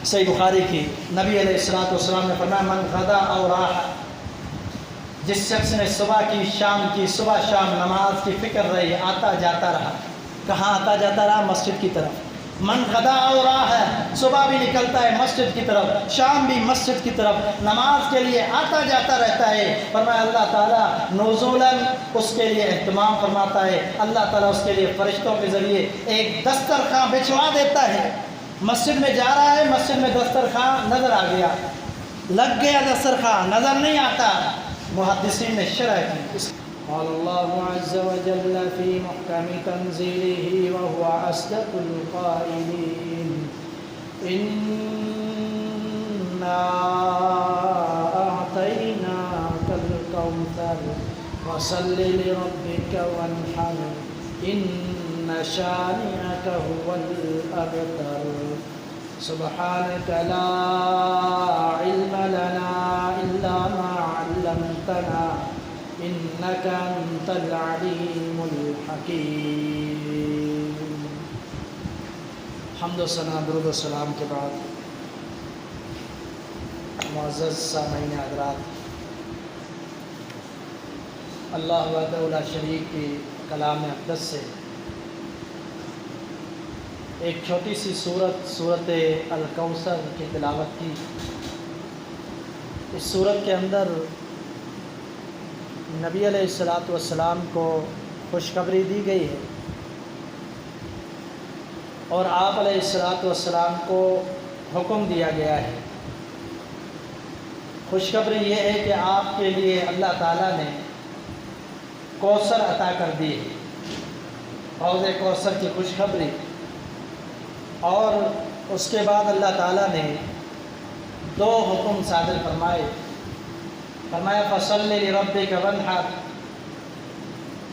صحیح بخاری کی، نبی علیہ الصلوۃ والسلام نے فرمایا من غدا او راح، جس شخص نے صبح کی شام کی صبح شام نماز کی فکر رہی، آتا جاتا رہا، کہاں آتا جاتا رہا؟ مسجد کی طرف۔ من غدا او راح ہے، صبح بھی نکلتا ہے مسجد کی طرف، شام بھی مسجد کی طرف، نماز کے لیے آتا جاتا رہتا ہے، فرمایا اللہ تعالیٰ نزولاً اس کے لیے اہتمام فرماتا ہے، اللہ تعالیٰ اس کے لیے فرشتوں کے ذریعے ایک دسترخواں بچھوا دیتا ہے۔ مسجد میں جا رہا ہے، مسجد میں دسترخواں نظر آ گیا، لگ گیا دسترخواں، نظر نہیں آتا، محدثین نے شرح کی۔ قال اللہ عز وجل فی محکم تنزیلہ وهو اصدق القائلین انا اعطیناک الکوثر فصل لربک وانحر ان شانئک هو الابتر سبحانک لا علم لنا الا ما علمتنا انک انت العلیم الحکیم۔ حمد و ثنا درود و سلام کے بعد معزز سامعین حضرات، اللہ وحدہ لا شریک کی کلام اقدس سے ایک چھوٹی سی سورت الکوثر کی تلاوت کی۔ اس سورت کے اندر نبی علیہ الصلوۃ والسلام کو خوشخبری دی گئی ہے اور آپ علیہ الصلوۃ والسلام کو حکم دیا گیا ہے۔ خوشخبری یہ ہے کہ آپ کے لیے اللہ تعالیٰ نے کوثر عطا کر دی ہے، حوض کوثر کی خوشخبری، اور اس کے بعد اللہ تعالیٰ نے دو حکم صادر فرمایا فصل لربک وانحر،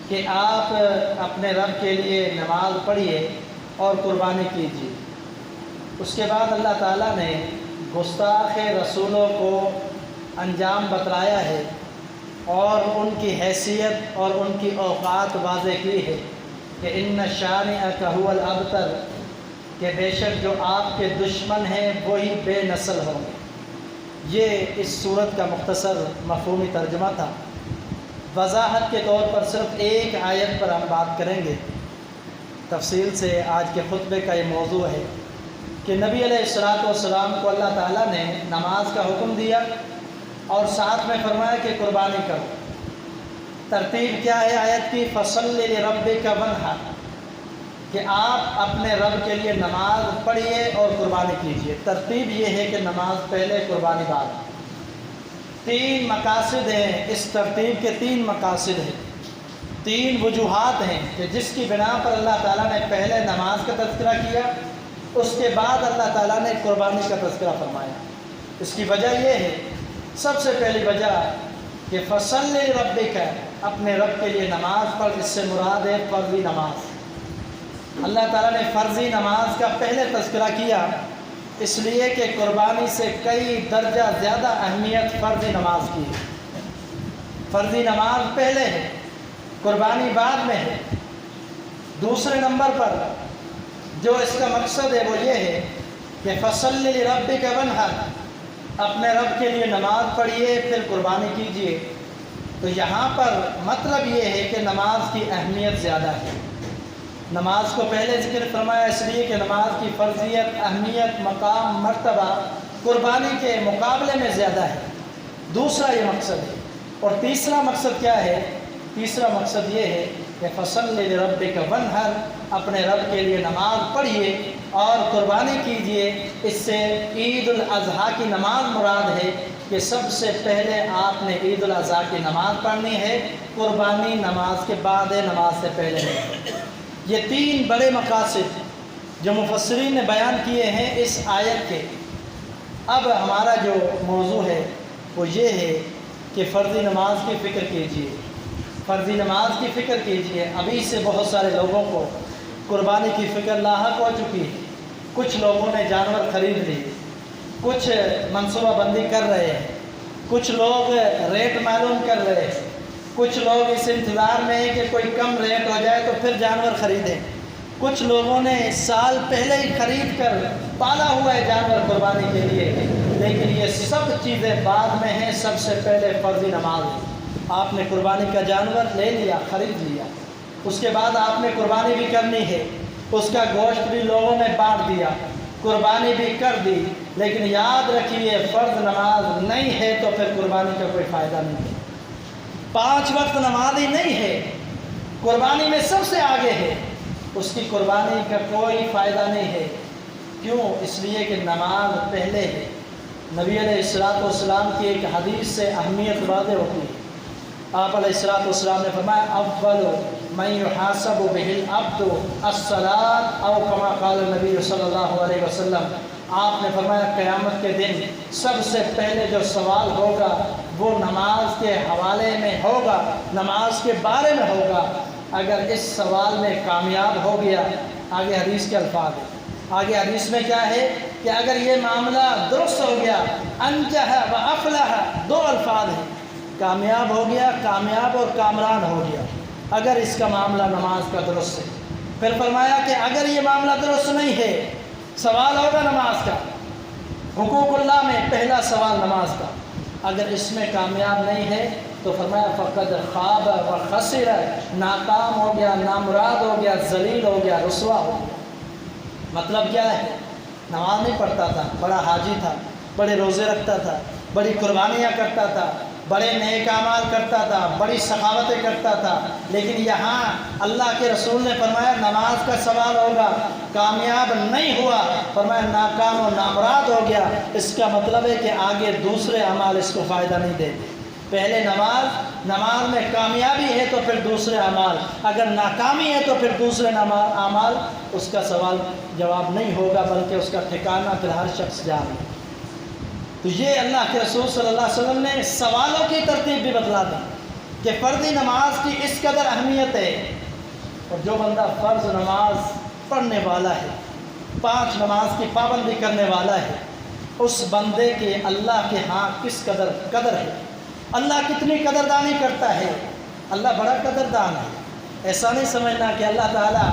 کہ آپ اپنے رب کے لیے نماز پڑھیے اور قربانی کیجیے۔ اس کے بعد اللہ تعالیٰ نے گستاخ رسولوں کو انجام بتلایا ہے اور ان کی حیثیت اور ان کی اوقات واضح کی ہے کہ ان شانئک هو الابتر، کہ بے شک جو آپ کے دشمن ہیں وہی بے نسل ہوں گے۔ یہ اس صورت کا مختصر مفہومی ترجمہ تھا۔ وضاحت کے طور پر صرف ایک آیت پر ہم بات کریں گے۔ تفصیل سے آج کے خطبے کا یہ موضوع ہے کہ نبی علیہ الصلوۃ والسلام کو اللہ تعالیٰ نے نماز کا حکم دیا اور ساتھ میں فرمایا کہ قربانی کرو۔ ترتیب کیا ہے آیت کی؟ فصل لربک وانحر، کہ آپ اپنے رب کے لیے نماز پڑھیے اور قربانی کیجیے۔ ترتیب یہ ہے کہ نماز پہلے قربانی بعد۔ تین مقاصد ہیں اس ترتیب کے، تین مقاصد ہیں، تین وجوہات ہیں کہ جس کی بنا پر اللہ تعالیٰ نے پہلے نماز کا تذکرہ کیا، اس کے بعد اللہ تعالیٰ نے قربانی کا تذکرہ فرمایا۔ اس کی وجہ یہ ہے، سب سے پہلی وجہ کہ فصل لربک، اپنے رب کے لیے نماز پڑھ، اس سے مراد ہے فرضی نماز۔ اللہ تعالیٰ نے فرضی نماز کا پہلے تذکرہ کیا اس لیے کہ قربانی سے کئی درجہ زیادہ اہمیت فرضی نماز کی ہے۔ فرضی نماز پہلے ہے، قربانی بعد میں ہے۔ دوسرے نمبر پر جو اس کا مقصد ہے وہ یہ ہے کہ فصل لربک وانحر، اپنے رب کے لیے نماز پڑھیے پھر قربانی کیجیے۔ تو یہاں پر مطلب یہ ہے کہ نماز کی اہمیت زیادہ ہے۔ نماز کو پہلے ذکر فرمایا اس لیے کہ نماز کی فرضیت، اہمیت، مقام، مرتبہ قربانی کے مقابلے میں زیادہ ہے۔ دوسرا یہ مقصد ہے۔ اور تیسرا مقصد کیا ہے؟ تیسرا مقصد یہ ہے کہ فصل لربک وانحر، اپنے رب کے لیے نماز پڑھیے اور قربانی کیجیے۔ اس سے عید الاضحیٰ کی نماز مراد ہے کہ سب سے پہلے آپ نے عید الاضحیٰ کی نماز پڑھنی ہے، قربانی نماز کے بعد ہے، نماز سے پہلے نہیں۔ یہ تین بڑے مقاصد جو مفسرین نے بیان کیے ہیں اس آیت کے۔ اب ہمارا جو موضوع ہے وہ یہ ہے کہ فرضی نماز کی فکر کیجیے، فرضی نماز کی فکر کیجیے۔ ابھی سے بہت سارے لوگوں کو قربانی کی فکر لاحق ہو چکی ہے۔ کچھ لوگوں نے جانور خرید لیے، کچھ منصوبہ بندی کر رہے ہیں، کچھ لوگ ریٹ معلوم کر رہے ہیں، کچھ لوگ اس انتظار میں ہیں کہ کوئی کم ریٹ ہو جائے تو پھر جانور خریدیں۔ کچھ لوگوں نے سال پہلے ہی خرید کر پالا ہوا ہے جانور قربانی کے لیے، لیکن یہ سب چیزیں بعد میں ہیں۔ سب سے پہلے فرضی نماز ہے۔ آپ نے قربانی کا جانور لے لیا، خرید لیا، اس کے بعد آپ نے قربانی بھی کرنی ہے، اس کا گوشت بھی لوگوں نے بانٹ دیا، قربانی بھی کر دی، لیکن یاد رکھیے فرض نماز نہیں ہے تو پھر قربانی کا کوئی فائدہ نہیں ہے۔ 5 وقت نماز ہی نہیں ہے، قربانی میں سب سے آگے ہے، اس کی قربانی کا کوئی فائدہ نہیں ہے۔ کیوں؟ اس لیے کہ نماز پہلے ہے۔ نبی علیہ السلام کی ایک حدیث سے اہمیت واضح ہوتی ہے۔ آپ علیہ السلام نے فرمایا اول من یحاسب بہ العبد الصلاۃ او کما قال النبی صلی اللہ علیہ وسلم۔ آپ نے فرمایا قیامت کے دن سب سے پہلے جو سوال ہوگا وہ نماز کے حوالے میں ہوگا، نماز کے بارے میں ہوگا۔ اگر اس سوال میں کامیاب ہو گیا، آگے حدیث کے الفاظ ہیں، آگے حدیث میں کیا ہے کہ اگر یہ معاملہ درست ہو گیا، انجح و افلح، 2 الفاظ ہیں، کامیاب ہو گیا، کامیاب اور کامران ہو گیا اگر اس کا معاملہ نماز کا درست ہے۔ پھر فرمایا کہ اگر یہ معاملہ درست نہیں ہے، سوال ہوگا نماز کا، حقوق اللہ میں پہلا سوال نماز کا، اگر اس میں کامیاب نہیں ہے تو فرمایا فقد خواب و خسر، ناکام ہو گیا، نامراد ہو گیا، ذلیل ہو گیا، رسوا ہو گیا۔ مطلب کیا ہے؟ نماز نہیں پڑھتا تھا، بڑا حاجی تھا، بڑے روزے رکھتا تھا، بڑی قربانیاں کرتا تھا، بڑے نیک اعمال کرتا تھا، بڑی سخاوتیں کرتا تھا، لیکن یہاں اللہ کے رسول نے فرمایا نماز کا سوال ہوگا، کامیاب نہیں ہوا، فرمایا ناکام اور نامراد ہو گیا۔ اس کا مطلب ہے کہ آگے دوسرے اعمال اس کو فائدہ نہیں دیتے۔ پہلے نماز میں کامیابی ہے تو پھر دوسرے اعمال، اگر ناکامی ہے تو پھر دوسرے اعمال اس کا سوال جواب نہیں ہوگا، بلکہ اس کا ٹھکانہ پھر ہر شخص جان ہے۔ تو یہ اللہ کے رسول صلی اللہ علیہ وسلم نے سوالوں کی ترتیب بھی بتلا دی کہ فرضی نماز کی اس قدر اہمیت ہے، اور جو بندہ فرض نماز پڑھنے والا ہے، 5 نماز کی پابندی کرنے والا ہے، اس بندے کے اللہ کے ہاں کس قدر ہے، اللہ کتنی قدردانی کرتا ہے۔ اللہ بڑا قدردان ہے۔ ایسا نہیں سمجھنا کہ اللہ تعالیٰ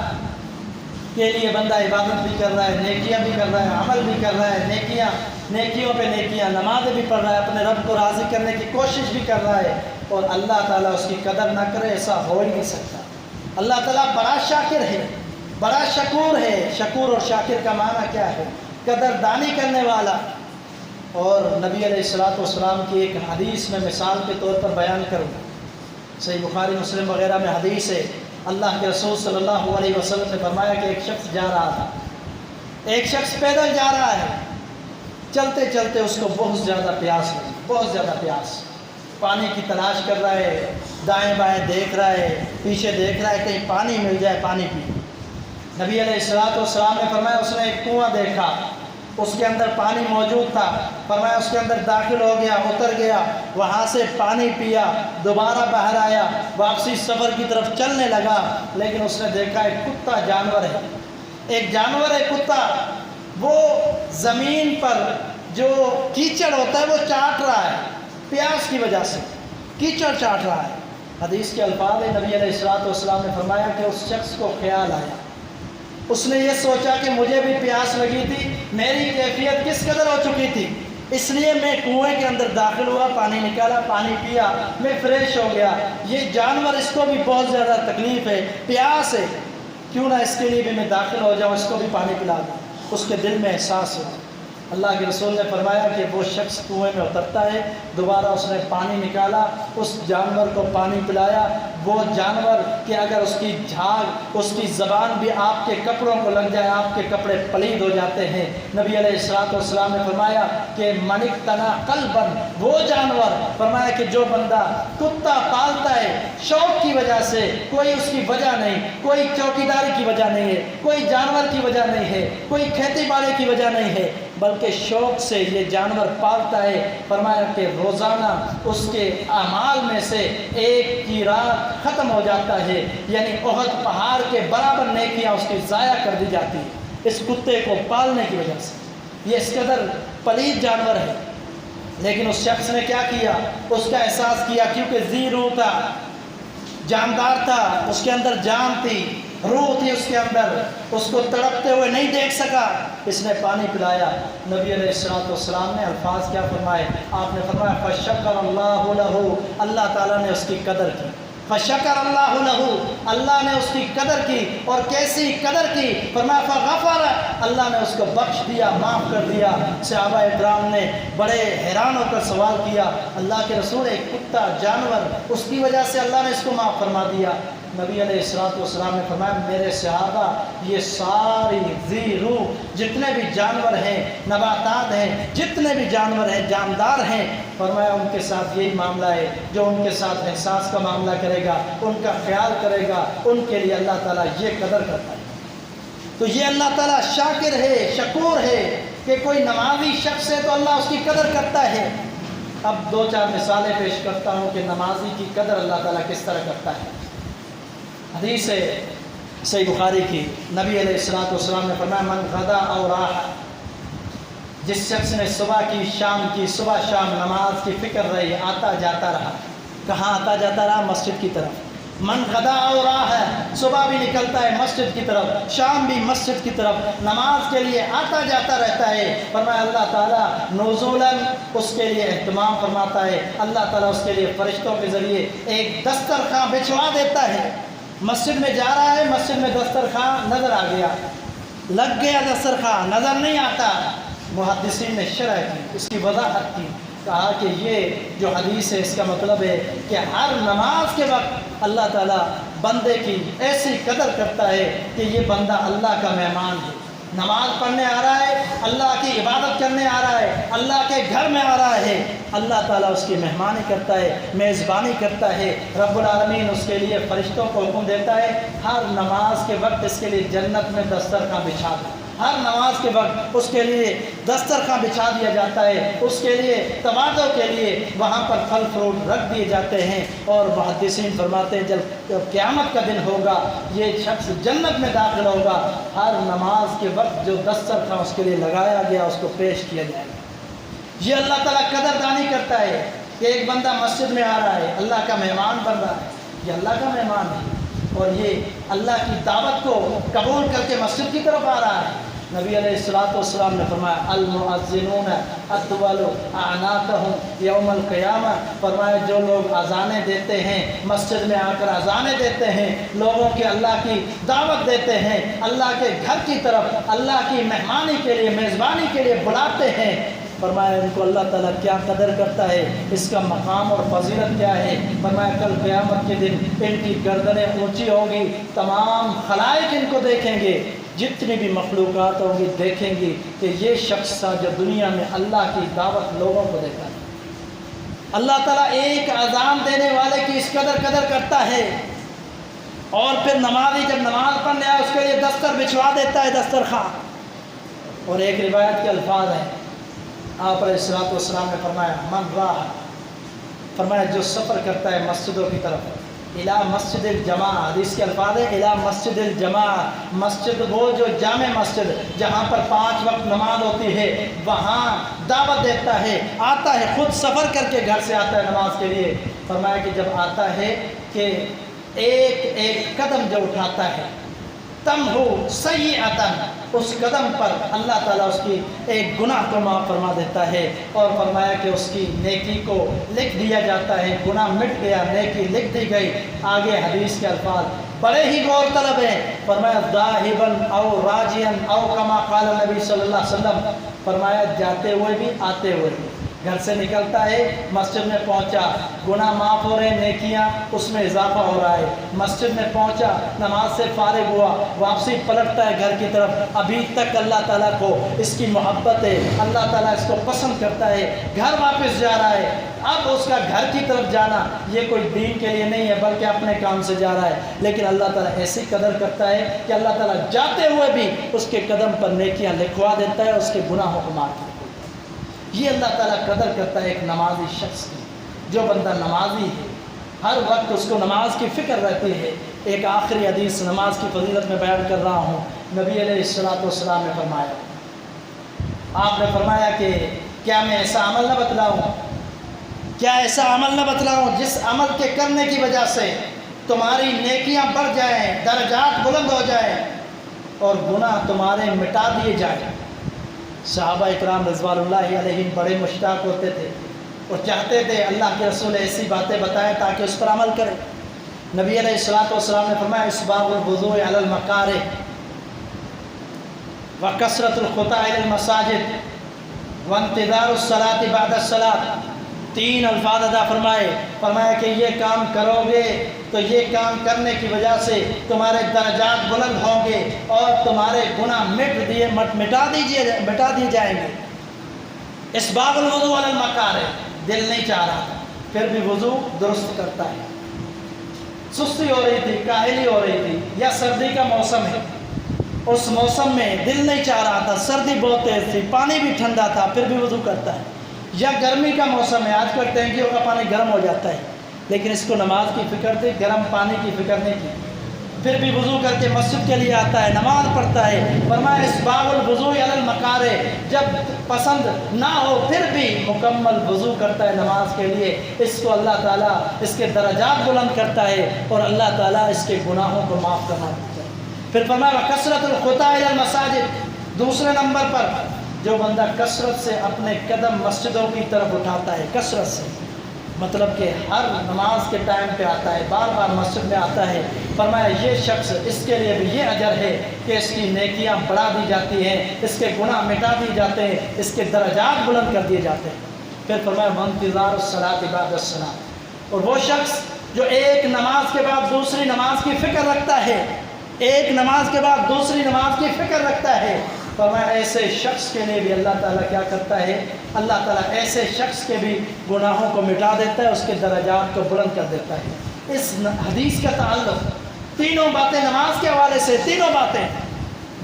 کے لیے بندہ عبادت بھی کر رہا ہے، نیکیاں بھی کر رہا ہے، عمل بھی کر رہا ہے، نیکیوں پہ نیکیاں، نمازیں بھی پڑھ رہا ہے، اپنے رب کو راضی کرنے کی کوشش بھی کر رہا ہے، اور اللہ تعالیٰ اس کی قدر نہ کرے، ایسا ہو ہی نہیں سکتا۔ اللہ تعالیٰ بڑا شاکر ہے، بڑا شکور ہے۔ شکور اور شاکر کا معنی کیا ہے؟ قدردانی کرنے والا۔ اور نبی علیہ السلام کی ایک حدیث میں مثال کے طور پر بیان کروں، صحیح بخاری مسلم وغیرہ میں حدیث ہے، اللہ کے رسول صلی اللہ علیہ وسلم نے فرمایا کہ ایک شخص جا رہا تھا، ایک شخص پیدل جا رہا ہے، چلتے چلتے اس کو بہت زیادہ پیاس لگی، بہت زیادہ پیاس، پانی کی تلاش کر رہا ہے، دائیں بائیں دیکھ رہا ہے، پیچھے دیکھ رہا ہے کہیں پانی مل جائے، پانی پی۔ نبی علیہ السلام نے فرمایا اس نے ایک کنواں دیکھا، اس کے اندر پانی موجود تھا، فرمایا اس کے اندر داخل ہو گیا، اتر گیا، وہاں سے پانی پیا، دوبارہ باہر آیا، واپسی سفر کی طرف چلنے لگا، لیکن اس نے دیکھا ایک کتا جانور ہے، ایک جانور ہے کتا، وہ زمین پر جو کیچڑ ہوتا ہے وہ چاٹ رہا ہے، پیاس کی وجہ سے کیچڑ چاٹ رہا ہے۔ حدیث کے الفاظ نبی علیہ السلام نے فرمایا کہ اس شخص کو خیال آیا، اس نے یہ سوچا کہ مجھے بھی پیاس لگی تھی، میری کیفیت کس قدر ہو چکی تھی، اس لیے میں کنویں کے اندر داخل ہوا، پانی نکالا، پانی پیا، میں فریش ہو گیا۔ یہ جانور اس کو بھی بہت زیادہ تکلیف ہے، پیاس ہے، کیوں نہ اس کے لیے بھی میں داخل ہو جاؤں، اس کو بھی پانی پلا دوں۔ اس کے دل میں احساس ہوا۔ اللہ کے رسول نے فرمایا کہ وہ شخص کنویں میں اترتا ہے، دوبارہ اس نے پانی نکالا، اس جانور کو پانی پلایا۔ وہ جانور کہ اگر اس کی جھاگ، اس کی زبان بھی آپ کے کپڑوں کو لگ جائے، آپ کے کپڑے پلید ہو جاتے ہیں۔ نبی علیہ السلام نے فرمایا کہ من اقتنى قلبا، وہ جانور، فرمایا کہ جو بندہ کتا پالتا ہے شوق کی وجہ سے، کوئی اس کی وجہ نہیں، کوئی چوکیداری کی وجہ نہیں ہے، کوئی جانور کی وجہ نہیں ہے، کوئی کھیتی باڑی کی وجہ نہیں ہے، بلکہ شوق سے یہ جانور پالتا ہے، فرمایا کہ روزانہ اس کے اعمال میں سے ایک کی رات ختم ہو جاتا ہے، یعنی احد پہاڑ کے برابر نیکیاں اس کی ضائع کر دی جاتی ہے اس کتے کو پالنے کی وجہ سے۔ یہ اس قدر پلید جانور ہے، لیکن اس شخص نے کیا کیا؟ اس کا احساس کیا، کیونکہ ذی روح تھا، جاندار تھا، اس کے اندر جان تھی، روح تھی اس کے اندر، اس کو تڑپتے ہوئے نہیں دیکھ سکا، اس نے پانی پلایا۔ نبی علیہ السلام نے الفاظ کیا فرمائے؟ آپ نے فرمایا فشکر اللہ لہ، اللہ تعالیٰ نے اس کی قدر کی۔ فشکر اللہ لہ، اللہ نے اس کی قدر کی، اور کیسی قدر کی؟ فرمایا فغفر، اللہ نے اس کو بخش دیا، معاف کر دیا۔ صحابہ اکرام نے بڑے حیران ہو کر سوال کیا، اللہ کے رسول ایک کتا جانور، اس کی وجہ سے اللہ نے اس کو معاف فرما دیا؟ نبی علیہ السلام نے فرمایا میرے صحابہ یہ ساری ذی روح جتنے بھی جانور ہیں، نباتات ہیں، جتنے بھی جانور ہیں، جاندار ہیں، فرمایا ان کے ساتھ یہی معاملہ ہے، جو ان کے ساتھ احساس کا معاملہ کرے گا، ان کا خیال کرے گا، ان کے لیے اللہ تعالیٰ یہ قدر کرتا ہے۔ تو یہ اللہ تعالیٰ شاکر ہے، شکور ہے کہ کوئی نمازی شخص ہے تو اللہ اس کی قدر کرتا ہے۔ اب 2-4 مثالیں پیش کرتا ہوں کہ نمازی کی قدر اللہ تعالیٰ کس طرح کرتا ہے۔ حدیث ہے صحیح بخاری کی، نبی علیہ السلام نے فرمایا من غدا او راح، جس شخص نے صبح کی شام کی، صبح شام نماز کی فکر رہی، آتا جاتا رہا۔ کہاں آتا جاتا رہا؟ مسجد کی طرف۔ من غدا او راح ہے، صبح بھی نکلتا ہے مسجد کی طرف، شام بھی مسجد کی طرف، نماز کے لیے آتا جاتا رہتا ہے۔ فرمایا اللہ تعالیٰ نزولاً اس کے لیے اہتمام فرماتا ہے، اللہ تعالیٰ اس کے لیے فرشتوں کے ذریعے ایک دسترخوان بچھوا دیتا ہے۔ مسجد میں جا رہا ہے، مسجد میں دسترخوان نظر آ گیا، لگ گیا دسترخوان، نظر نہیں آتا۔ محدثین نے شرح کی، اس کی وضاحت کی، کہا کہ یہ جو حدیث ہے اس کا مطلب ہے کہ ہر نماز کے وقت اللہ تعالیٰ بندے کی ایسی قدر کرتا ہے کہ یہ بندہ اللہ کا مہمان ہے، نماز پڑھنے آ رہا ہے، اللہ کی عبادت کرنے آ رہا ہے، اللہ کے گھر میں آ رہا ہے، اللہ تعالیٰ اس کی مہمانی کرتا ہے، میزبانی کرتا ہے۔ رب العالمین اس کے لیے فرشتوں کو حکم دیتا ہے ہر نماز کے وقت اس کے لیے جنت میں دسترخوان بچھا دو، ہر نماز کے وقت اس کے لیے دسترخوان بچھا دیا جاتا ہے، اس کے لیے تواضع کے لیے وہاں پر پھل فروٹ رکھ دیے جاتے ہیں۔ اور محدثین فرماتے ہیں جب قیامت کا دن ہوگا یہ شخص جنت میں داخل ہوگا، ہر نماز کے وقت جو دسترخوان اس کے لیے لگایا گیا اس کو پیش کیا جائے گا۔ یہ اللہ تعالیٰ قدردانی کرتا ہے کہ ایک بندہ مسجد میں آ رہا ہے، اللہ کا مہمان بن رہا ہے، یہ اللہ کا مہمان ہے، اور یہ اللہ کی دعوت کو قبول کر کے مسجد کی طرف آ رہا ہے۔ نبی علیہ السلام نے فرمایا المؤذنون اطول اعناقهم یوم القیامہ، فرمایا جو لوگ اذانیں دیتے ہیں، مسجد میں آ کر اذانیں دیتے ہیں، لوگوں کے اللہ کی دعوت دیتے ہیں، اللہ کے گھر کی طرف اللہ کی مہمانی کے لیے، میزبانی کے لیے بلاتے ہیں، فرمایا ان کو اللہ تعالیٰ کیا قدر کرتا ہے، اس کا مقام اور فضیلت کیا ہے۔ فرمایا کل قیامت کے دن ان کی گردنیں اونچی ہوگی، تمام خلائق ان کو دیکھیں گے، جتنی بھی مخلوقات ہوں گی دیکھیں گی کہ یہ شخص تھا جو دنیا میں اللہ کی دعوت لوگوں کو دیتا ہے۔ اللہ تعالیٰ ایک اذان دینے والے کی اس قدر کرتا ہے، اور پھر نمازی جب نماز پڑھنے آئے اس کے لیے دستر بچھوا دیتا ہے، دسترخوان۔ اور ایک روایت کے الفاظ ہیں، آپ علیہ السلام نے فرمایا من راح، فرمایا جو سفر کرتا ہے مسجدوں کی طرف، الى مسجد الجماع، حدیث کے الفاظ ہے الى مسجد الجماع، مسجد وہ جو جامع مسجد جہاں پر 5 وقت نماز ہوتی ہے، وہاں دعوت دیتا ہے، آتا ہے، خود سفر کر کے گھر سے آتا ہے نماز کے لیے۔ فرمایا کہ جب آتا ہے کہ ایک قدم جو اٹھاتا ہے تمحو سیئۃ، اس قدم پر اللہ تعالیٰ اس کی ایک گناہ کو معاف فرما دیتا ہے، اور فرمایا کہ اس کی نیکی کو لکھ دیا جاتا ہے، گناہ مٹ گیا، نیکی لکھ دی گئی۔ آگے حدیث کے الفاظ بڑے ہی غور طلب ہیں، فرمایا ذاہباً او راجعاً او کما قال نبی صلی اللہ علیہ وسلم، فرمایا جاتے ہوئے بھی آتے ہوئے بھی، گھر سے نکلتا ہے، مسجد میں پہنچا، گناہ معاف ہو رہے ہیں، نیکیاں اس میں اضافہ ہو رہا ہے، مسجد میں پہنچا، نماز سے فارغ ہوا، واپسی پلٹتا ہے گھر کی طرف، ابھی تک اللہ تعالیٰ کو اس کی محبت ہے، اللہ تعالیٰ اس کو پسند کرتا ہے، گھر واپس جا رہا ہے۔ اب اس کا گھر کی طرف جانا یہ کوئی دین کے لیے نہیں ہے بلکہ اپنے کام سے جا رہا ہے، لیکن اللہ تعالیٰ ایسی قدر کرتا ہے کہ اللہ تعالیٰ جاتے ہوئے بھی اس کے قدم پر نیکیاں لکھوا دیتا ہے، اس کے گناہوں کو معاف کرتا ہے۔ یہ اللہ تعالیٰ قدر کرتا ہے ایک نمازی شخص کی۔ جو بندہ نمازی ہے ہر وقت اس کو نماز کی فکر رہتی ہے۔ ایک آخری حدیث نماز کی فضیلت میں بیان کر رہا ہوں، نبی علیہ السلام نے فرمایا، آپ نے فرمایا کہ کیا میں ایسا عمل نہ بتلاؤں، کیا ایسا عمل نہ بتلاؤں جس عمل کے کرنے کی وجہ سے تمہاری نیکیاں بڑھ جائیں، درجات بلند ہو جائیں اور گناہ تمہارے مٹا دیے جائیں۔ صحابہ اکرام رضوان اللہ علیہم بڑے مشتاق ہوتے تھے اور چاہتے تھے اللہ کے رسول ایسی باتیں بتائیں تاکہ اس پر عمل کریں۔ نبی علیہ الصلوۃ والسلام نے فرمایا اسباغ الوضوء علی المکارہ وکثرۃ الخطی الی المساجد وانتظار الصلاۃ بعد الصلاۃ، 3 الفاظ ادا فرمایا کہ یہ کام کرو گے تو یہ کام کرنے کی وجہ سے تمہارے درجات بلند ہوں گے اور تمہارے گناہ مٹا دیے جائیں گے۔ اسباغ الوضوء علی المکارہ، دل نہیں چاہ رہا تھا پھر بھی وضو درست کرتا ہے، سستی ہو رہی تھی، کاہلی ہو رہی تھی، یا سردی کا موسم ہے، اس موسم میں دل نہیں چاہ رہا تھا، سردی بہت تیز تھی، پانی بھی ٹھنڈا تھا، پھر بھی وضو کرتا ہے۔ یا گرمی کا موسم ہے، آج کل ٹینکیوں کا پانی گرم ہو جاتا ہے، لیکن اس کو نماز کی فکر تھی، گرم پانی کی فکر نہیں کی، پھر بھی وضو کر کے مسجد کے لیے آتا ہے، نماز پڑھتا ہے۔ فرمایا اسباغ الوضوء علی المکارہ، جب پسند نہ ہو پھر بھی مکمل وضو کرتا ہے نماز کے لیے، اس کو اللہ تعالیٰ اس کے درجات بلند کرتا ہے اور اللہ تعالیٰ اس کے گناہوں کو معاف کرنا دیتا ہے۔ پھر فرمایا کثرت الخطی الی المساجد، دوسرے نمبر پر جو بندہ کثرت سے اپنے قدم مسجدوں کی طرف اٹھاتا ہے، کثرت سے مطلب کہ ہر نماز کے ٹائم پہ آتا ہے، بار بار مسجد میں آتا ہے، فرمایا یہ شخص، اس کے لیے بھی یہ اجر ہے کہ اس کی نیکیاں بڑھا دی جاتی ہیں، اس کے گناہ مٹا دیے جاتے ہیں، اس کے درجات بلند کر دیے جاتے ہیں۔ پھر فرمایا وانتظار الصلاۃ بعد الصلاۃ، اور وہ شخص جو ایک نماز کے بعد دوسری نماز کی فکر رکھتا ہے، ایک نماز کے بعد دوسری نماز کی فکر رکھتا ہے، فرمایا ایسے شخص کے لیے بھی اللہ تعالیٰ کیا کرتا ہے، اللہ تعالیٰ ایسے شخص کے بھی گناہوں کو مٹا دیتا ہے، اس کے درجات کو بلند کر دیتا ہے۔ اس حدیث کا تعلق تینوں باتیں نماز کے حوالے سے، تینوں باتیں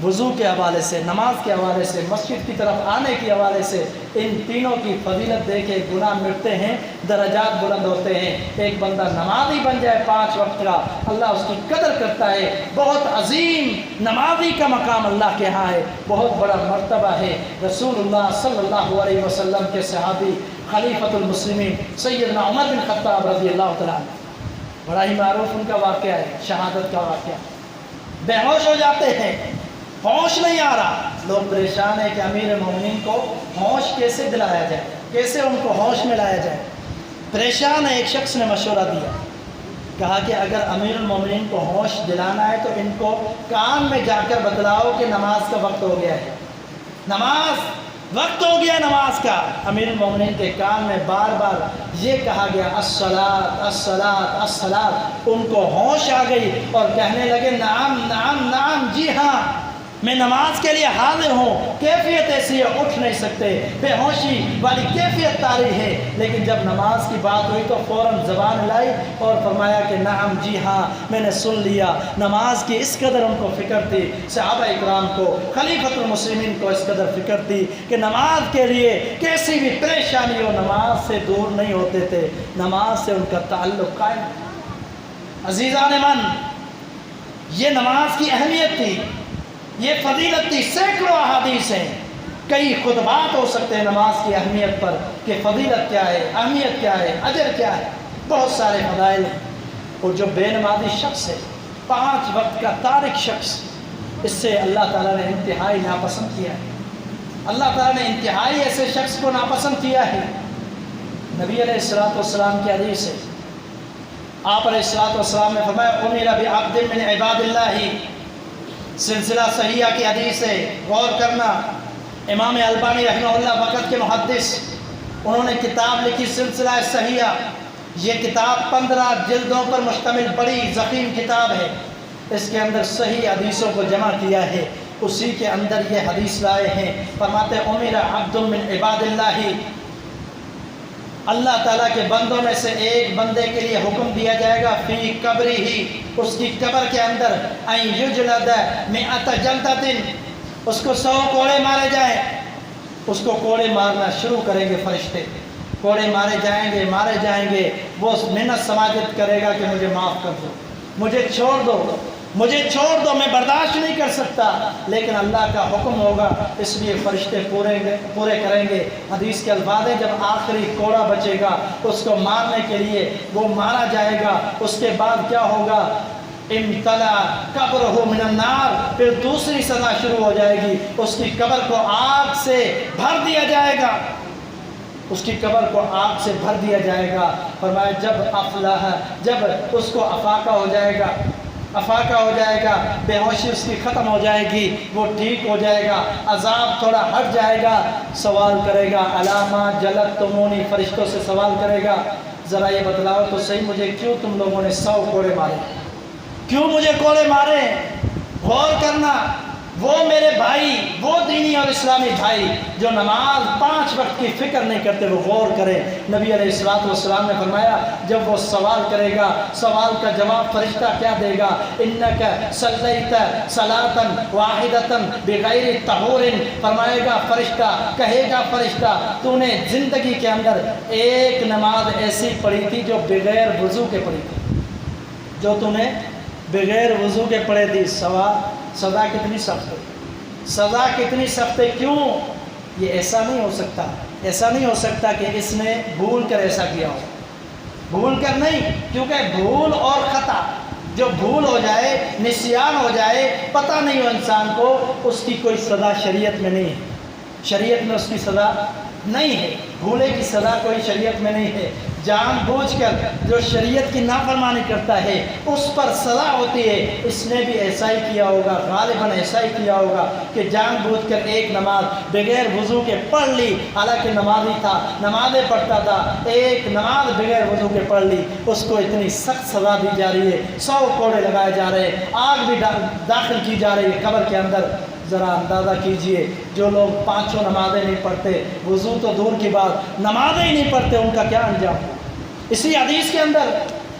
وضو کے حوالے سے، نماز کے حوالے سے، مسجد کی طرف آنے کے حوالے سے، ان تینوں کی فضیلت دیکھے گناہ مٹتے ہیں، درجات بلند ہوتے ہیں۔ ایک بندہ نمازی بن جائے 5 وقت کا، اللہ اس کی قدر کرتا ہے، بہت عظیم نمازی کا مقام اللہ کے ہاں ہے، بہت بڑا مرتبہ ہے۔ رسول اللہ صلی اللہ علیہ وسلم کے صحابی خلیفۃ المسلمین سیدنا عمر بن خطاب رضی اللہ تعالیٰ عنہ، بڑا ہی معروف ان کا واقعہ ہے، شہادت کا واقعہ، بے ہوش ہو جاتے ہیں، ہوش نہیں آ رہا، لوگ پریشان ہیں کہ امیر مومنین کو ہوش کیسے دلایا جائے، کیسے ان کو ہوش میں لایا جائے، پریشان ہے۔ ایک شخص نے مشورہ دیا، کہا کہ اگر امیر المومنین کو ہوش دلانا ہے تو ان کو کان میں جا کر بتلاؤ کہ نماز کا وقت ہو گیا ہے، نماز وقت ہو گیا نماز کا۔ امیر المومنین کے کان میں بار بار یہ کہا گیا الصلاۃ الصلاۃ الصلاۃ، ان کو ہوش آ گئی اور کہنے لگے نعم نعم نعم، جی ہاں میں نماز کے لیے حاضر ہوں۔ کیفیت ایسی ہے، اٹھ نہیں سکتے، بے ہوشی والی کیفیت طاری ہے، لیکن جب نماز کی بات ہوئی تو فوراً زبان لائی اور فرمایا کہ نعم، جی ہاں میں نے سن لیا۔ نماز کی اس قدر ان کو فکر تھی، صحابہ اکرام کو، خلیفۃ المسلمین کو اس قدر فکر تھی کہ نماز کے لیے کیسی بھی پریشانی ہو نماز سے دور نہیں ہوتے تھے، نماز سے ان کا تعلق قائم تھا۔ عزیزان من، یہ نماز کی اہمیت تھی، یہ فضیلت تھی، سینکڑوں احادیث ہیں، کئی خطبات ہو سکتے ہیں نماز کی اہمیت پر کہ فضیلت کیا ہے، اہمیت کیا ہے، اجر کیا ہے، بہت سارے فضائل ہیں۔ اور جو بے نمازی شخص ہے، 5 وقت کا تارک شخص، اس سے اللہ تعالیٰ نے انتہائی ناپسند کیا ہے، اللہ تعالیٰ نے انتہائی ایسے شخص کو ناپسند کیا ہے۔ نبی علیہ الصلوۃ والسلام کی حدیث ہے، آپ علیہ الصلوۃ والسلام نے فرمایا امر بعبد من عباد اللہ، سلسلہ صحیحہ کی حدیث ہے، غور کرنا۔ امام البانی رحمہ اللہ وقت کے محدث، انہوں نے کتاب لکھی سلسلہ صحیحہ، یہ کتاب 15 جلدوں پر مشتمل بڑی ضخیم کتاب ہے، اس کے اندر صحیح حدیثوں کو جمع کیا ہے، اسی کے اندر یہ حدیث لائے ہیں۔ فرماتے امر عبد من عباد اللہ، اللہ تعالیٰ کے بندوں میں سے ایک بندے کے لیے حکم دیا جائے گا فی قبری ہی، اس کی قبر کے اندر، ان یجلد 100 جلدۃ، اس کو 100 کوڑے مارے جائیں، اس کو کوڑے مارنا شروع کریں گے فرشتے، کوڑے مارے جائیں گے، وہ منت سماجت کرے گا کہ مجھے معاف کر دو، مجھے چھوڑ دو، مجھے چھوڑ دو، میں برداشت نہیں کر سکتا، لیکن اللہ کا حکم ہوگا، اس لیے فرشتے پورے کریں گے۔ حدیث کے الفاظ ہے جب آخری کوڑا بچے گا اس کو مارنے کے لیے وہ مارا جائے گا، اس کے بعد کیا ہوگا؟ امتلا قبرہ من النار، پھر دوسری سزا شروع ہو جائے گی، اس کی قبر کو آگ سے بھر دیا جائے گا، اس کی قبر کو آگ سے بھر دیا جائے گا۔ فرمایا جب افلح، جب اس کو افاقہ ہو جائے گا، افاقہ ہو جائے گا، بے ہوشی اس کی ختم ہو جائے گی، وہ ٹھیک ہو جائے گا، عذاب تھوڑا ہٹ جائے گا، سوال کرے گا علامہ جلدتمونی، فرشتوں سے سوال کرے گا ذرا یہ بتلاؤ تو صحیح مجھے کیوں تم لوگوں نے 100 کوڑے مارے، کیوں مجھے کوڑے مارے؟ غور کرنا، وہ میرے بھائی، وہ دینی اور اسلامی بھائی جو نماز 5 وقت کی فکر نہیں کرتے، وہ غور کریں۔ نبی علیہ السلام نے فرمایا جب وہ سوال کرے گا، سوال کا جواب فرشتہ کیا دے گا؟ انک صلیت صلاۃ واحدۃ بغیر طہور، فرمائے گا فرشتہ، کہے گا فرشتہ تو نے زندگی کے اندر ایک نماز ایسی پڑھی تھی جو بغیر وضو کے پڑھی تھی، جو تو نے بغیر وضو کے پڑھے تھی۔ سزا کتنی سخت ہے، سزا کتنی سخت ہے، کیوں؟ یہ ایسا نہیں ہو سکتا، ایسا نہیں ہو سکتا کہ اس نے بھول کر ایسا کیا ہو، بھول کر نہیں، کیونکہ بھول اور خطا، جو بھول ہو جائے، نسیان ہو جائے، پتہ نہیں ہو انسان کو، اس کی کوئی سزا شریعت میں نہیں ہے، شریعت میں اس کی سزا نہیں ہے، بھولے کی سزا کوئی شریعت میں نہیں ہے۔ جان بوجھ کر جو شریعت کی نافرمانی کرتا ہے اس پر سزا ہوتی ہے۔ اس نے بھی ایسا ہی کیا ہوگا، غالباً ایسا ہی کیا ہوگا کہ جان بوجھ کر ایک نماز بغیر وضو کے پڑھ لی، حالانکہ نمازی تھا، نمازیں پڑھتا تھا، ایک نماز بغیر وضو کے پڑھ لی، اس کو اتنی سخت سزا دی جا رہی ہے، 100 کوڑے لگائے جا رہے ہیں، آگ بھی داخل کی جا رہی ہے قبر کے اندر۔ ذرا اندازہ کیجئے جو لوگ 5 نمازیں نہیں پڑھتے، وضو تو دور کی بات، نمازیں ہی نہیں پڑھتے، ان کا کیا انجام ہے؟ اسی حدیث کے اندر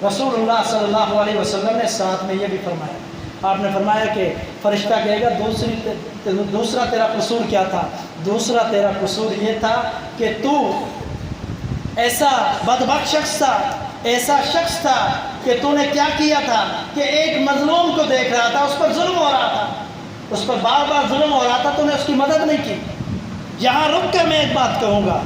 رسول اللہ صلی اللہ علیہ وسلم نے ساتھ میں یہ بھی فرمایا، آپ نے فرمایا کہ فرشتہ کہے گا دوسرا تیرا قصور کیا تھا؟ دوسرا تیرا قصور یہ تھا کہ تو ایسا بدبخت شخص تھا، ایسا شخص تھا کہ تو نے کیا کیا تھا کہ ایک مظلوم کو دیکھ رہا تھا، اس پر ظلم ہو رہا تھا، اس پر بار بار ظلم ہو رہا تھا، تو نے اس کی مدد نہیں کی۔ یہاں رک کر میں ایک بات کہوں گا،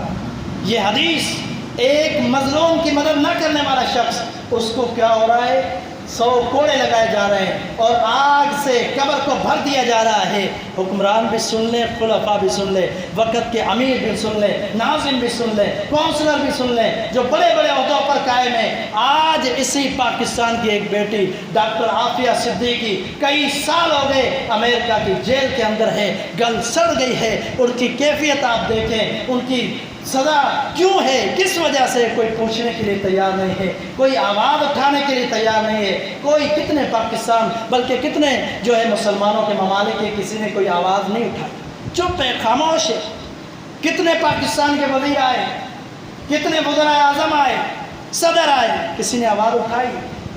یہ حدیث ایک مظلوم کی مدد نہ کرنے والا شخص، اس کو کیا ہو رہا ہے؟ 100 کوڑے لگائے جا رہے ہیں اور آگ سے قبر کو بھر دیا جا رہا ہے۔ حکمران بھی سن لیں، خلفاء بھی سن لیں، وقت کے امیر بھی سن لیں، ناظم بھی سن لیں، کونسلر بھی سن لیں، جو بڑے بڑے عہدوں پر قائم ہیں۔ آج اسی پاکستان کی ایک بیٹی ڈاکٹر عافیہ صدیقی کئی سال ہو گئے امریکہ کی جیل کے اندر ہے، گل سڑ گئی ہے، ان کی کیفیت آپ دیکھیں، ان کی سزا کیوں ہے، کس وجہ سے؟ کوئی پوچھنے کے لیے تیار نہیں ہے، کوئی آواز اٹھانے کے لیے تیار نہیں ہے، کوئی کتنے پاکستان بلکہ کتنے جو ہے مسلمانوں کے ممالک کے کسی نے کوئی آواز نہیں اٹھائی، چپ ہے، خاموش ہے۔ کتنے پاکستان کے وزیر آئے، کتنے وزراء اعظم آئے، صدر آئے، کسی نے آواز اٹھائی؟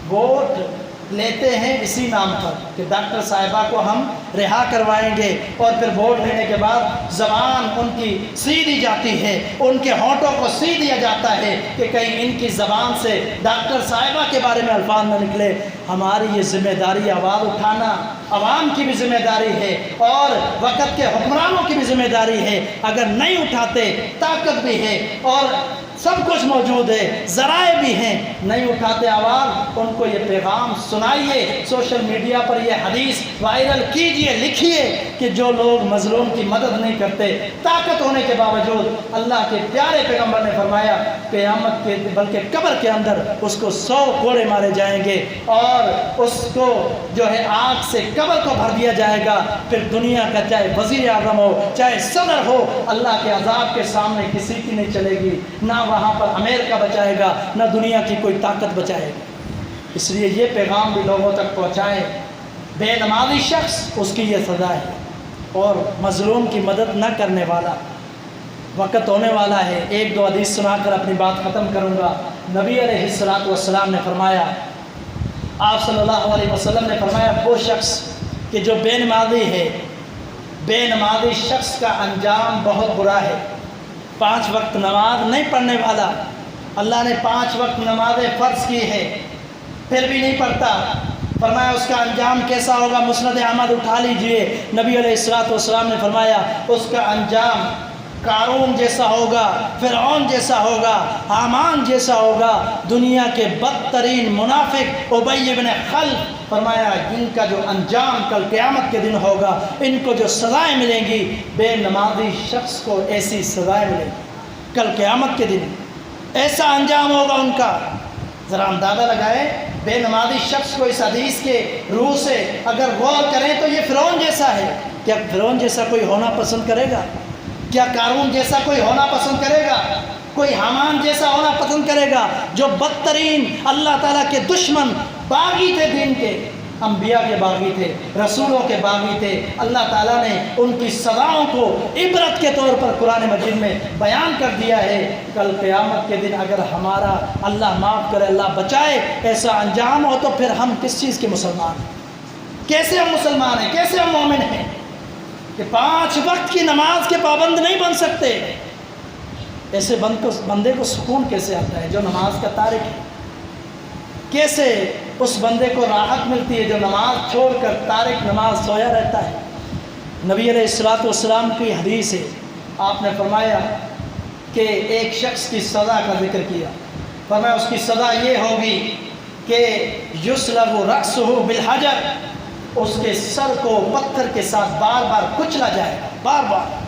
ووٹ لیتے ہیں اسی نام پر کہ ڈاکٹر صاحبہ کو ہم رہا کروائیں گے، اور پھر ووٹ لینے کے بعد زبان ان کی سی دی جاتی ہے، ان کے ہونٹوں کو سی دیا جاتا ہے کہ کہیں ان کی زبان سے ڈاکٹر صاحبہ کے بارے میں الفاظ نہ نکلے۔ ہماری یہ ذمہ داری آواز اٹھانا، عوام کی بھی ذمہ داری ہے اور وقت کے حکمرانوں کی بھی ذمہ داری ہے۔ اگر نہیں اٹھاتے، طاقت بھی ہے اور سب کچھ موجود ہے، ذرائع بھی ہیں، نہیں اٹھاتے آواز، ان کو یہ پیغام سنائیے، سوشل میڈیا پر یہ حدیث وائرل کیجئے، لکھیے کہ جو لوگ مظلوم کی مدد نہیں کرتے، طاقت ہونے کے باوجود، اللہ کے پیارے پیغمبر نے فرمایا قیامت کے بلکہ قبر کے اندر اس کو 100 کوڑے مارے جائیں گے اور اس کو جو ہے آگ سے قبر کو بھر دیا جائے گا۔ پھر دنیا کا چاہے وزیر اعظم ہو، چاہے صدر ہو، اللہ کے عذاب کے سامنے کسی کی نہیں چلے گی، نہ وہاں پر امریکہ بچائے گا، نہ دنیا کی کوئی طاقت بچائے گا۔ اس لیے یہ پیغام بھی لوگوں تک پہنچائیں، بے نمازی شخص اس کی یہ سزا ہے، اور مظلوم کی مدد نہ کرنے والا، وقت ہونے والا ہے، 1-2 حدیث سنا کر اپنی بات ختم کروں گا۔ نبی علیہ السلام نے فرمایا، آپ صلی اللہ علیہ وسلم نے فرمایا، وہ شخص کہ جو بے نمازی ہے، بے نمازی شخص کا انجام بہت برا ہے۔ 5 وقت نماز نہیں پڑھنے والا، اللہ نے 5 وقت نمازیں فرض کی ہے، پھر بھی نہیں پڑھتا، فرمایا اس کا انجام کیسا ہوگا؟ مسند احمد اٹھا لیجئے، نبی علیہ الصلوۃ والسلام نے فرمایا اس کا انجام قارون جیسا ہوگا، فرعون جیسا ہوگا، حامان جیسا ہوگا، دنیا کے بدترین منافق ابی بن خلف، فرمایا جن کا جو انجام کل قیامت کے دن ہوگا، ان کو جو سزائیں ملیں گی، بے نمازی شخص کو ایسی سزائیں ملیں گی کل قیامت کے دن، ایسا انجام ہوگا ان کا۔ ذرا اندازہ لگائے بے نمازی شخص کو اس حدیث کے روح سے اگر غور کریں تو یہ فرعون جیسا ہے۔ کیا فرعون جیسا کوئی ہونا پسند کرے گا؟ کیا قارون جیسا کوئی ہونا پسند کرے گا؟ کوئی حامان جیسا ہونا پسند کرے گا؟ جو بدترین اللہ تعالیٰ کے دشمن باغی تھے، دین کے، انبیاء کے باغی تھے، رسولوں کے باغی تھے، اللہ تعالیٰ نے ان کی سزاؤں کو عبرت کے طور پر قرآن مجید میں بیان کر دیا ہے۔ کل قیامت کے دن اگر ہمارا اللہ معاف کرے، اللہ بچائے، ایسا انجام ہو تو پھر ہم کس چیز کے مسلمان ہیں؟ کیسے ہم مسلمان ہیں؟ کیسے ہم مومن ہیں کہ 5 وقت کی نماز کے پابند نہیں بن سکتے؟ ایسے بندے کو سکون کیسے آتا ہے جو نماز کا تارک ہے؟ کیسے اس بندے کو راحت ملتی ہے جو نماز چھوڑ کر تارک نماز سویا رہتا ہے؟ نبی علیہ الصلوۃ والسلام کی حدیث ہے، آپ نے فرمایا کہ ایک شخص کی سزا کا ذکر کیا، فرمایا اس کی سزا یہ ہوگی کہ یسلب رأسہ بالحجر، اس کے سر کو پتھر کے ساتھ بار بار کچلا جائے گا، بار بار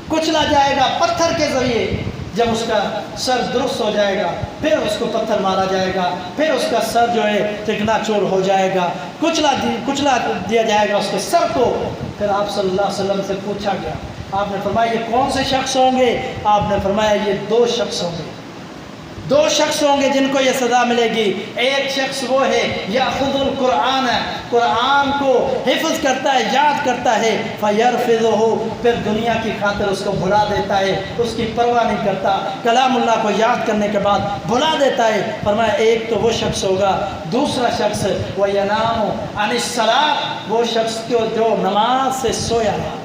کچلا جائے گا پتھر کے ذریعے۔ جب اس کا سر درست ہو جائے گا پھر اس کو پتھر مارا جائے گا، پھر اس کا سر جو ہے چکنا چور ہو جائے گا، کچلا دیا جائے گا اس کے سر کو۔ پھر آپ صلی اللہ علیہ وسلم سے پوچھا گیا، آپ نے فرمایا یہ کون سے شخص ہوں گے؟ آپ نے فرمایا یہ 2 شخص ہوں گے، 2 شخص ہوں گے جن کو یہ سزا ملے گی۔ ایک شخص وہ ہے یاخذ القرآن، قرآن کو حفظ کرتا ہے، یاد کرتا ہے، فیرفضہ، پھر دنیا کی خاطر اس کو بھلا دیتا ہے، اس کی پرواہ نہیں کرتا، کلام اللہ کو یاد کرنے کے بعد بھلا دیتا ہے۔ فرمایا ایک تو وہ شخص ہوگا، دوسرا شخص وینام عن الصلاۃ، وہ شخص جو نماز سے سویا رہا،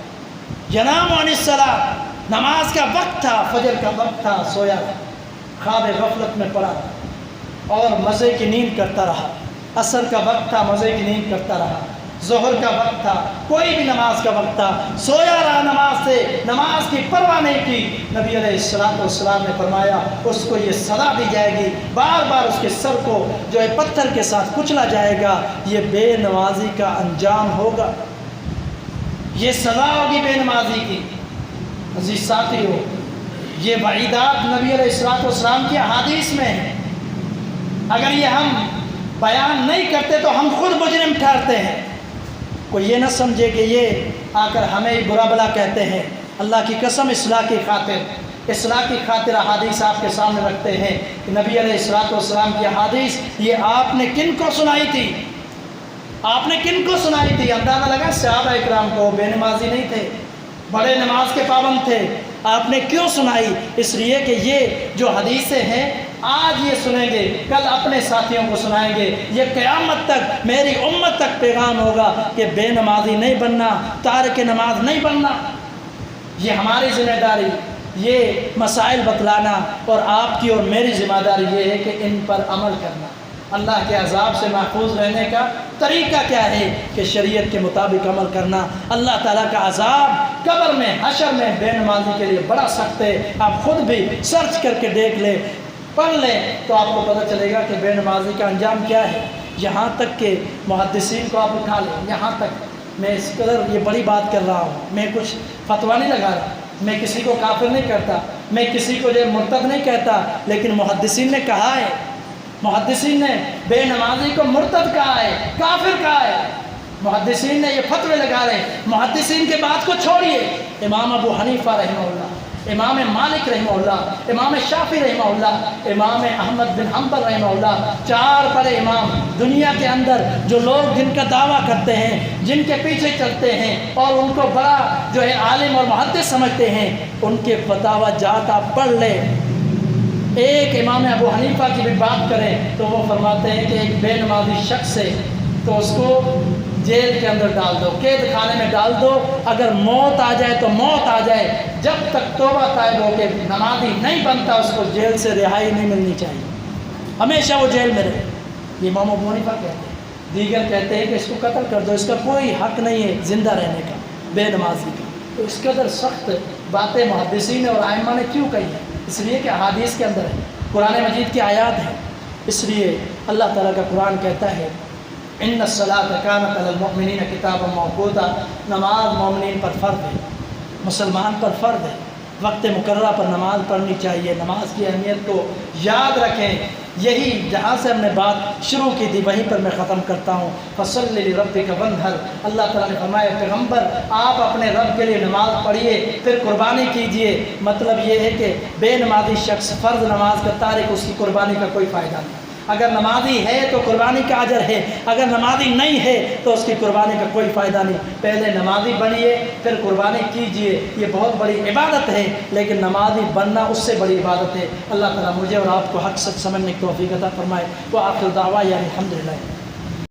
ینام عن الصلاۃ، نماز کا وقت تھا، فجر کا وقت تھا، سویا رہا، خواب غفلت میں پڑا اور مزے کی نیند کرتا رہا، عصر کا وقت تھا، مزے کی نیند کرتا رہا، ظہر کا وقت تھا، کوئی بھی نماز کا وقت تھا، سویا رہا نماز سے، نماز کی پرواہ نہیں کی۔ نبی علیہ الصلوۃ والسلام نے فرمایا اس کو یہ سزا دی جائے گی، بار بار اس کے سر کو جو ہے پتھر کے ساتھ کچلا جائے گا، یہ بے نمازی کا انجام ہوگا، یہ سزا ہوگی بے نمازی کی۔ عزیز ساتھیو، یہ وعیدات نبی علیہ الصلوۃ والسلام کی احادیث میں ہیں، اگر یہ ہم بیان نہیں کرتے تو ہم خود مجرم ٹھہرتے ہیں۔ کوئی یہ نہ سمجھے کہ یہ آ کر ہمیں برا بلا کہتے ہیں، اللہ کی قسم اصلاح کی خاطر احادیث آپ کے سامنے رکھتے ہیں کہ نبی علیہ الصلوۃ والسلام کی احادیث یہ آپ نے کن کو سنائی تھی؟ آپ نے کن کو سنائی تھی؟ اندازہ لگا صحابہ اکرام کو، بے نمازی نہیں تھے، بڑے نماز کے پابند تھے۔ آپ نے کیوں سنائی؟ اس لیے کہ یہ جو حدیثیں ہیں آج یہ سنیں گے، کل اپنے ساتھیوں کو سنائیں گے، یہ قیامت تک میری امت تک پیغام ہوگا کہ بے نمازی نہیں بننا، تارک نماز نہیں بننا۔ یہ ہماری ذمہ داری، یہ مسائل بتلانا، اور آپ کی اور میری ذمہ داری یہ ہے کہ ان پر عمل کرنا۔ اللہ کے عذاب سے محفوظ رہنے کا طریقہ کیا ہے کہ شریعت کے مطابق عمل کرنا۔ اللہ تعالیٰ کا عذاب قبر میں، حشر میں بے نمازی کے لیے بڑا سخت ہے۔ آپ خود بھی سرچ کر کے دیکھ لیں، پڑھ لیں تو آپ کو پتہ چلے گا کہ بے نمازی کا انجام کیا ہے۔ یہاں تک کہ محدثین کو آپ اٹھا لیں، یہاں تک میں اس قدر یہ بڑی بات کر رہا ہوں، میں کچھ فتویٰ نہیں لگا رہا، میں کسی کو کافر نہیں کرتا، میں کسی کو جو مرتد نہیں کہتا، لیکن محدثین نے کہا ہے، محدثین نے بے نمازی کو مرتد کہا ہے، کافر کہا ہے۔ محدثین نے یہ فتوے لگا رہے ہیں۔ محدثین کے بات کو چھوڑیے، امام ابو حنیفہ رحمہ اللہ، امام مالک رحمہ اللہ، امام شافعی رحمہ اللہ، امام احمد بن حنبل رحمہ اللہ، 4 بڑے امام دنیا کے اندر جو لوگ جن کا دعویٰ کرتے ہیں، جن کے پیچھے چلتے ہیں اور ان کو بڑا جو ہے عالم اور محدث سمجھتے ہیں، ان کے فتاوی جات آپ پڑھ لیں۔ ایک امام ابو حنیفہ کی بھی بات کریں تو وہ فرماتے ہیں کہ ایک بے نمازی شخص ہے تو اس کو جیل کے اندر ڈال دو، قید خانے میں ڈال دو، اگر موت آ جائے تو موت آ جائے، جب تک توبہ طائب ہو کے نمازی نہیں بنتا اس کو جیل سے رہائی نہیں ملنی چاہیے، ہمیشہ وہ جیل میں رہے۔ یہ امام ابو حنیفہ کہتے ہیں دیگر کہتے ہیں کہ اس کو قتل کر دو، اس کا کوئی حق نہیں ہے زندہ رہنے کا، بے نمازی کا۔ تو اس قدر سخت باتیں محدثین اور ائمہ نے کیوں کہی ہیں؟ اس لیے کہ احادیث کے اندر ہے، قرآن مجید کی آیات ہیں۔ اس لیے اللہ تعالیٰ کا قرآن کہتا ہے ان الصلاۃ کانت علی المؤمنین کتابا موقوتا، نماز مومنین پر فرض ہے، مسلمان پر فرض ہے، وقت مقررہ پر نماز پڑھنی چاہیے۔ نماز کی اہمیت کو یاد رکھیں۔ یہی جہاں سے ہم نے بات شروع کی تھی وہیں پر میں ختم کرتا ہوں۔ فصل لربک وانحر، اللہ تعالیٰ نے فرمایا پیغمبر آپ اپنے رب کے لیے نماز پڑھیے پھر قربانی کیجئے۔ مطلب یہ ہے کہ بے نمازی شخص فرض نماز کا تارک، اس کی قربانی کا کوئی فائدہ نہیں۔ اگر نمازی ہے تو قربانی کا اجر ہے، اگر نمازی نہیں ہے تو اس کی قربانی کا کوئی فائدہ نہیں۔ پہلے نمازی بنیے پھر قربانی کیجئے، یہ بہت بڑی عبادت ہے، لیکن نمازی بننا اس سے بڑی عبادت ہے۔ اللہ تعالیٰ مجھے اور آپ کو حق سچ سمجھنے کی توفیق عطا فرمائے۔ وآخر دعوانا الحمدللہ۔